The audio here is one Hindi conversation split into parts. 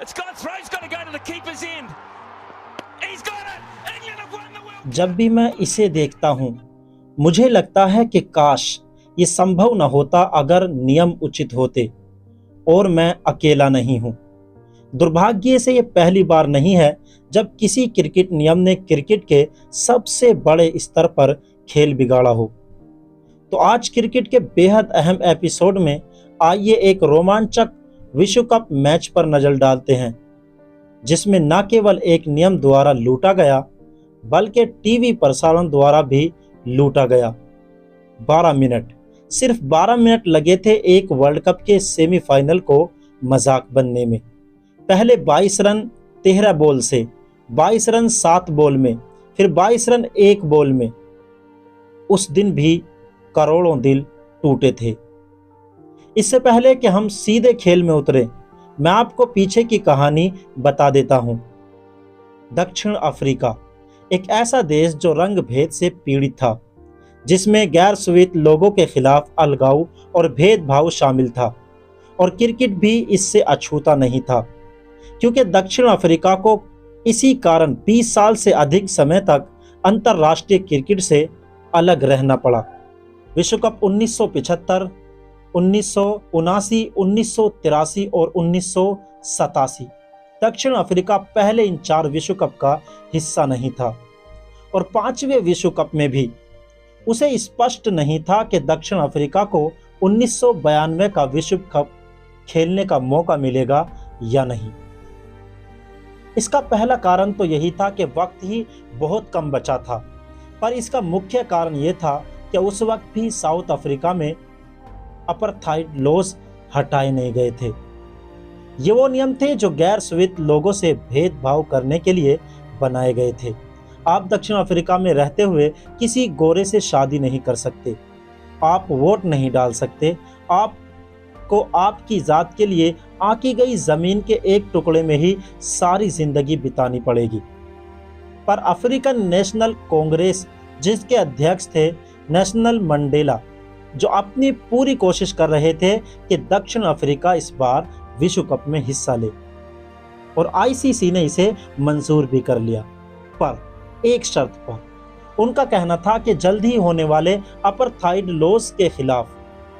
It's gone through. He's got to go to the keeper's end. He's got it. England have won the World. जब भी मैं इसे देखता हूँ मुझे लगता है कि काश ये संभव न होता अगर नियम उचित होते और मैं अकेला नहीं हूँ। दुर्भाग्य से ये पहली बार नहीं है जब किसी क्रिकेट नियम ने क्रिकेट के सबसे बड़े स्तर पर खेल बिगाड़ा हो। तो आज क्रिकेट के बेहद अहम एपिसोड में आइए एक रोमांचक विश्व कप मैच पर नजर डालते हैं जिसमें न केवल एक नियम द्वारा लूटा गया बल्कि टीवी प्रसारण द्वारा भी लूटा गया। 12 मिनट, सिर्फ 12 मिनट लगे थे एक वर्ल्ड कप के सेमीफाइनल को मजाक बनने में। पहले 22 रन 13 बॉल से, 22 रन 7 बॉल में, फिर 22 रन 1 बॉल में। उस दिन भी करोड़ों दिल टूटे थे। इससे पहले कि हम सीधे खेल में उतरे मैं आपको पीछे की कहानी बता देता हूं। दक्षिण अफ्रीका एक ऐसा देश जो रंग भेद से पीड़ित था, जिसमें गैर श्वेत लोगों के खिलाफ अलगाव और भेदभाव शामिल था और क्रिकेट भी इससे अछूता नहीं था, क्योंकि दक्षिण अफ्रीका को इसी कारण 20 साल से अधिक समय तक अंतर्राष्ट्रीय क्रिकेट से अलग रहना पड़ा। विश्व कप 1975, 1979, 1983 और 1987 दक्षिण अफ्रीका पहले इन 4 विश्व कप का हिस्सा नहीं था और 5वें विश्व कप में भी उसे स्पष्ट नहीं था कि दक्षिण अफ्रीका को 1992 का विश्व कप खेलने का मौका मिलेगा या नहीं। इसका पहला कारण तो यही था कि वक्त ही बहुत कम बचा था, पर इसका मुख्य कारण यह था कि उस वक्त भी साउथ अफ्रीका में अपार्थाइड लॉज हटाए नहीं गए थे। ये वो नियम थे जो गैर श्वेत लोगों से भेदभाव करने के लिए बनाए गए थे। आप दक्षिण अफ्रीका में रहते हुए किसी गोरे से शादी नहीं कर सकते, आप वोट नहीं डाल सकते, आपको आपकी जात के लिए आंकी गई जमीन के एक टुकड़े में ही सारी जिंदगी बितानी पड़ेगी। पर अफ्रीकन नेशनल कांग्रेस, जिसके अध्यक्ष थे नेशनल मंडेला, जो अपनी पूरी कोशिश कर रहे थे कि दक्षिण अफ्रीका इस बार विश्व कप में हिस्सा ले, और आईसीसी ने इसे मंजूर भी कर लिया, पर एक शर्त पर। उनका कहना था कि जल्द ही होने वाले अपार्थाइड लॉज के खिलाफ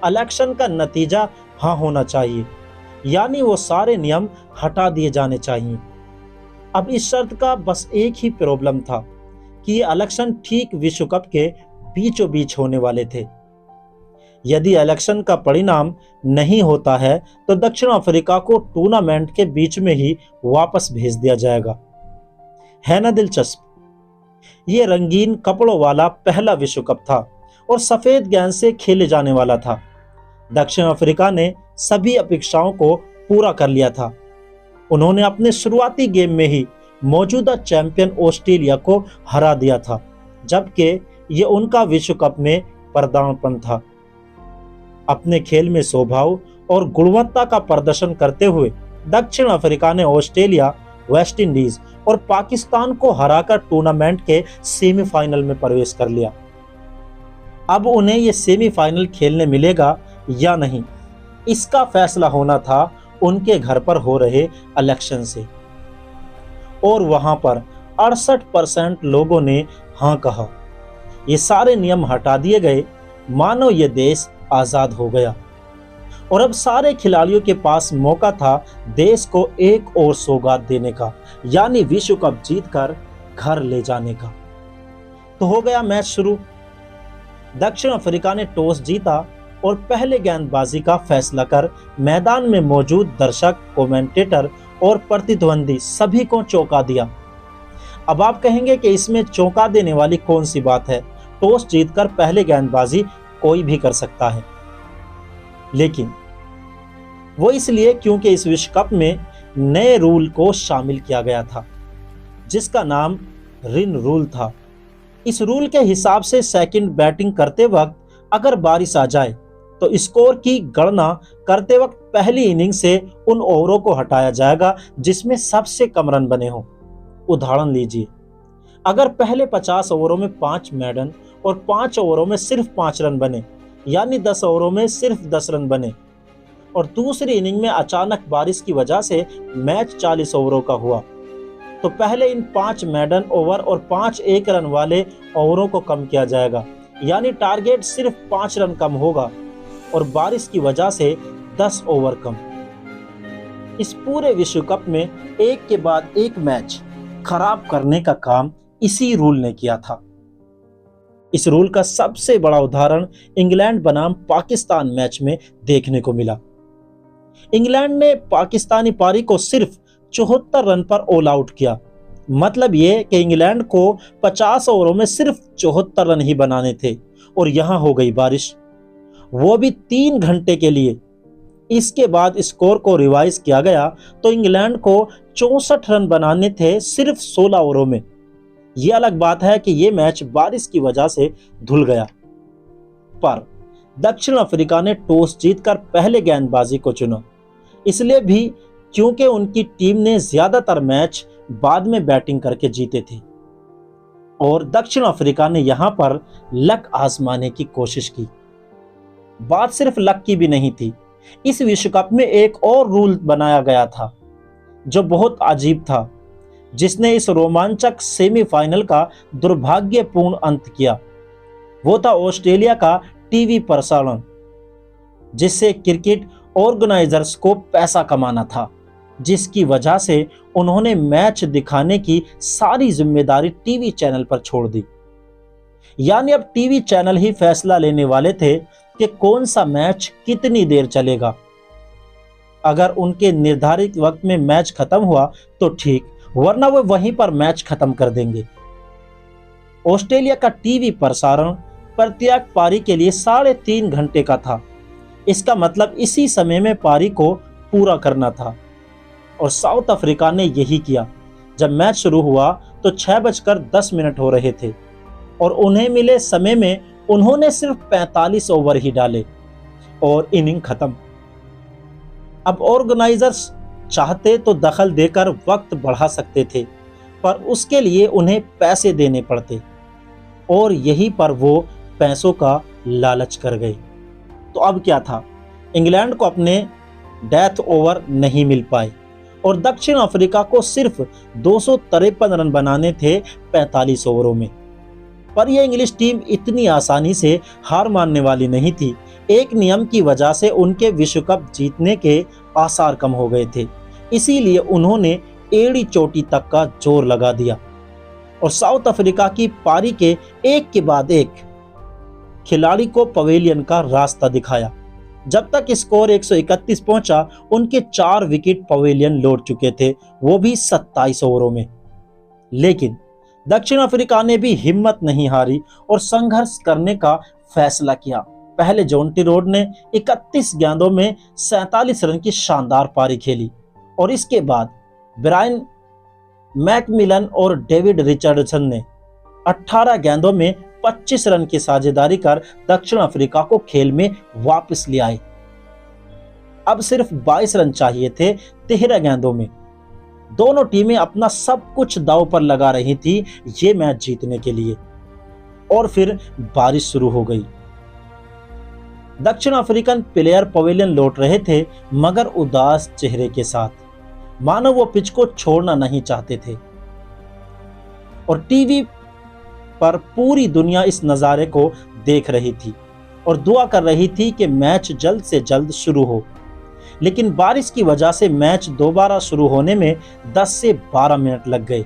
इलेक्शन का नतीजा हाँ होना चाहिए, यानी वो सारे नियम हटा दिए जाने चाहिए। अब इस शर्त का बस एक ही प्रॉब्लम था कि ये इलेक्शन ठीक विश्व कप के बीचों बीच होने वाले थे। यदि इलेक्शन का परिणाम नहीं होता है तो दक्षिण अफ्रीका को टूर्नामेंट के बीच में ही वापस भेज दिया जाएगा। है ना दिलचस्प? ये रंगीन कपड़ों वाला पहला विश्व कप था और सफेद गेंद से खेले जाने वाला था। दक्षिण अफ्रीका ने सभी अपेक्षाओं को पूरा कर लिया था। उन्होंने अपने शुरुआती गेम में ही मौजूदा चैंपियन ऑस्ट्रेलिया को हरा दिया था, जबकि ये उनका विश्व कप में पदार्पण था। अपने खेल में स्वभाव और गुणवत्ता का प्रदर्शन करते हुए दक्षिण अफ्रीका ने ऑस्ट्रेलिया, वेस्ट इंडीज और पाकिस्तान को हराकर टूर्नामेंट के सेमीफाइनल में प्रवेश कर लिया। अब उन्हें यह सेमीफाइनल खेलने मिलेगा या नहीं, इसका फैसला होना था उनके घर पर हो रहे इलेक्शन से, और वहां पर 68% लोगों ने हाँ कहा। ये सारे नियम हटा दिए गए, मानो ये देश आजाद हो गया और अब सारे खिलाड़ियों के पास मौका था देश को एक और सौगात देने का, यानी विश्व कप जीतकर घर ले जाने का। तो हो गया मैच शुरू। दक्षिण अफ्रीका ने टॉस जीता और पहले गेंदबाजी का फैसला कर मैदान में मौजूद दर्शक, कमेंटेटर और प्रतिद्वंदी सभी को चौंका दिया। अब आप कहेंगे कि इसमें चौंका देने वाली कौन सी बात है? टॉस जीतकर पहले गेंदबाजी कोई भी कर सकता है, लेकिन वो इसलिए क्योंकि इस विश्व कप में नए रूल को शामिल किया गया था, जिसका नाम रिन रूल था। इस रूल के हिसाब से सेकंड बैटिंग करते वक्त अगर बारिश आ जाए तो स्कोर की गणना करते वक्त पहली इनिंग से उन ओवरों को हटाया जाएगा जिसमें सबसे कम रन बने हों। उदाहरण लीजिए, अगर पहले 50 ओवरों में 5 मेडन और 5 ओवरों में सिर्फ 5 रन बने, यानी 10 ओवरों में सिर्फ 10 रन बने, और दूसरी इनिंग में अचानक बारिश की वजह से मैच 40 ओवरों का हुआ। तो पहले इन 5 मेडन ओवर और 5 एक रन वाले ओवरों को कम किया जाएगा, यानी टारगेट सिर्फ 5 रन कम होगा और बारिश की वजह से 10 ओवर कम। इस पूरे विश्व कप में एक के बाद एक मैच खराब करने का काम इसी रूल ने किया था। इस रूल का सबसे बड़ा उदाहरण इंग्लैंड बनाम पाकिस्तान मैच में देखने को मिला। इंग्लैंड ने पाकिस्तानी पारी को सिर्फ 74 रन पर ऑल आउट किया। मतलब ये कि इंग्लैंड को 50 ओवरों में सिर्फ 74 रन ही बनाने थे और यहां हो गई बारिश, वो भी 3 घंटे के लिए। इसके बाद स्कोर को रिवाइज किया गया तो इंग्लैंड को 64 रन बनाने थे सिर्फ 16 ओवरों में। यह अलग बात है कि यह मैच बारिश की वजह से धुल गया, पर दक्षिण अफ्रीका ने टॉस जीतकर पहले गेंदबाजी को चुना, इसलिए भी क्योंकि उनकी टीम ने ज्यादातर मैच बाद में बैटिंग करके जीते थे और दक्षिण अफ्रीका ने यहां पर लक आजमाने की कोशिश की। बात सिर्फ लक की भी नहीं थी, इस विश्व कप में एक और रूल बनाया गया था जो बहुत अजीब था, जिसने इस रोमांचक सेमीफाइनल का दुर्भाग्यपूर्ण अंत किया। वो था ऑस्ट्रेलिया का टीवी प्रसारण, जिससे क्रिकेट ऑर्गेनाइजर्स को पैसा कमाना था, जिसकी वजह से उन्होंने मैच दिखाने की सारी जिम्मेदारी टीवी चैनल पर छोड़ दी। यानी अब टीवी चैनल ही फैसला लेने वाले थे कि कौन सा मैच कितनी देर चलेगा। अगर उनके निर्धारित वक्त में मैच खत्म हुआ तो ठीक, वरना वे वहीं पर मैच खत्म कर देंगे। ऑस्ट्रेलिया का टीवी प्रसारण प्रत्येक पारी के लिए 3.5 घंटे का था। इसका मतलब इसी समय में पारी को पूरा करना था और साउथ अफ्रीका ने यही किया। जब मैच शुरू हुआ तो 6:10 हो रहे थे और उन्हें मिले समय में उन्होंने सिर्फ 45 ओवर ही डाले और इनिंग खत्म। अब ऑर्गेनाइजर्स चाहते तो दखल देकर वक्त बढ़ा सकते थे, पर उसके लिए उन्हें पैसे देने पड़ते और यहीं पर वो पैसों का लालच कर गए। तो अब क्या था, इंग्लैंड को अपने डेथ ओवर नहीं मिल पाए और दक्षिण अफ्रीका को सिर्फ 253 रन बनाने थे 45 ओवरों में। पर यह इंग्लिश टीम इतनी आसानी से हार मानने वाली नहीं थी। एक नियम की वजह से उनके विश्व कप जीतने के आसार कम हो गए थे, इसीलिए उन्होंने एड़ी चोटी तक का जोर लगा दिया और साउथ अफ्रीका की पारी के एक के बाद एक खिलाड़ी को पवेलियन का रास्ता दिखाया। जब तक स्कोर 131 पहुंचा, उनके 4 विकेट पवेलियन लौट चुके थे, वो भी 27 ओवरों में। लेकिन दक्षिण अफ्रीका ने भी हिम्मत नहीं हारी और संघर्ष करने का फैसला किया। पहले जॉन्टी रोड ने 31 गेंदों में 47 रन की शानदार पारी खेली और इसके बाद ब्रायन मैकमिलन और डेविड रिचर्डसन ने 18 गेंदों में 25 रन की साझेदारी कर दक्षिण अफ्रीका को खेल में वापस ले आए। अब सिर्फ 22 रन चाहिए थे 13 गेंदों में। दोनों टीमें अपना सब कुछ दांव पर लगा रही थी ये मैच जीतने के लिए और फिर बारिश शुरू हो गई। दक्षिण अफ्रीकन प्लेयर पवेलियन लौट रहे थे मगर उदास चेहरे के साथ, मानो वो पिच को छोड़ना नहीं चाहते थे। और टीवी पर पूरी दुनिया इस नज़ारे को देख रही थी और दुआ कर रही थी कि मैच जल्द से जल्द शुरू हो। लेकिन बारिश की वजह से मैच दोबारा शुरू होने में 10 से 12 मिनट लग गए।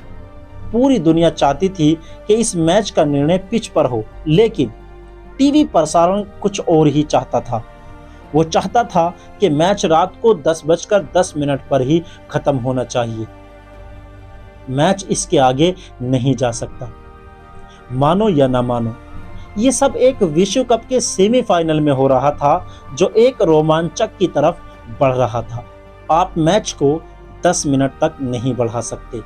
पूरी दुनिया चाहती थी कि इस मैच का निर्णय पिच पर हो, लेकिन टीवी प्रसारण कुछ और ही चाहता था। वो चाहता था कि मैच रात को 10:10 पर ही खत्म होना चाहिए। मैच इसके आगे नहीं जा सकता। मानो या ना मानो, ये सब एक विश्व कप के सेमीफाइनल में हो रहा था जो एक रोमांचक की तरफ बढ़ रहा था। आप मैच को 10 मिनट तक नहीं बढ़ा सकते।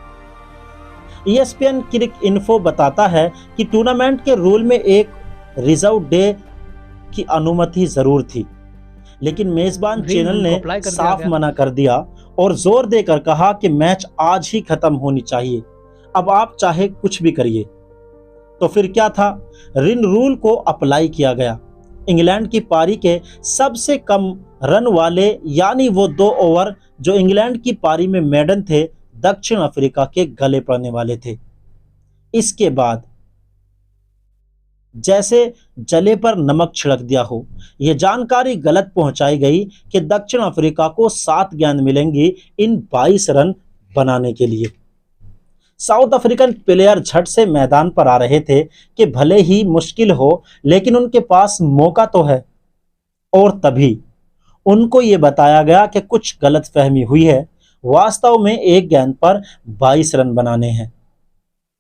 ESPN क्रिक इन्फो बताता है कि टूर्नामेंट के रूल में एक रिजर्व डे की अनुमति जरूर थी, लेकिन मेजबान चैनल ने साफ मना कर दिया और जोर देकर कहा कि मैच आज ही खत्म होनी चाहिए, अब आप चाहे कुछ भी करिए। तो फिर क्या था, रिन रूल को अप्लाई किया गया। इंग्लैंड की पारी के सबसे कम रन वाले यानी वो 2 ओवर जो इंग्लैंड की पारी में मेडन थे दक्षिण अफ्रीका के गले पड़ने वाले थे। इसके बाद जैसे जले पर नमक छिड़क दिया हो, यह जानकारी गलत पहुंचाई गई कि दक्षिण अफ्रीका को 7 गेंद मिलेंगी इन 22 रन बनाने के लिए। साउथ अफ्रीकन प्लेयर झट से मैदान पर आ रहे थे कि भले ही मुश्किल हो लेकिन उनके पास मौका तो है, और तभी उनको ये बताया गया कि कुछ गलतफहमी हुई है, वास्तव में एक गेंद पर 22 रन बनाने हैं।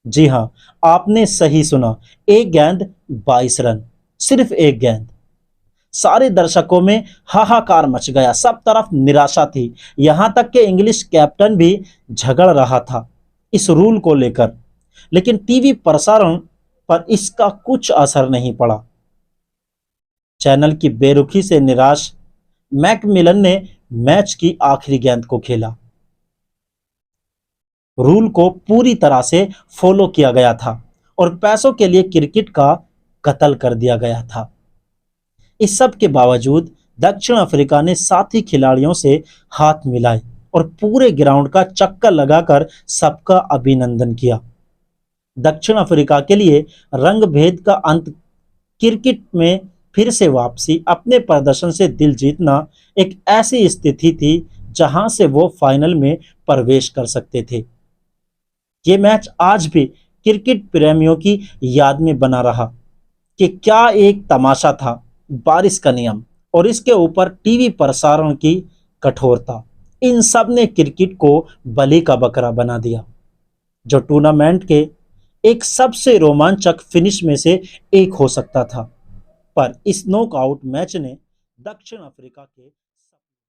जी हां, आपने सही सुना, एक गेंद 22 रन, सिर्फ एक गेंद। सारे दर्शकों में हाहाकार मच गया, सब तरफ निराशा थी, यहां तक कि इंग्लिश कैप्टन भी झगड़ रहा था इस रूल को लेकर, लेकिन टीवी प्रसारण पर इसका कुछ असर नहीं पड़ा। चैनल की बेरुखी से निराश मैकमिलन ने मैच की आखिरी गेंद को खेला। रूल को पूरी तरह से फॉलो किया गया था और पैसों के लिए क्रिकेट का कत्ल कर दिया गया था। इस सब के बावजूद दक्षिण अफ्रीका ने साथी खिलाड़ियों से हाथ मिलाए और पूरे ग्राउंड का चक्कर लगाकर सबका अभिनंदन किया। दक्षिण अफ्रीका के लिए रंग भेद का अंत, क्रिकेट में फिर से वापसी, अपने प्रदर्शन से दिल जीतना, एक ऐसी स्थिति थी जहां से वो फाइनल में प्रवेश कर सकते थे। ये मैच आज भी क्रिकेट प्रेमियों की याद में बना रहा कि क्या एक तमाशा था, बारिश का नियम और इसके ऊपर टीवी प्रसारण की कठोरता, इन सब ने क्रिकेट को बलि का बकरा बना दिया, जो टूर्नामेंट के एक सबसे रोमांचक फिनिश में से एक हो सकता था। पर इस नॉकआउट मैच ने दक्षिण अफ्रीका के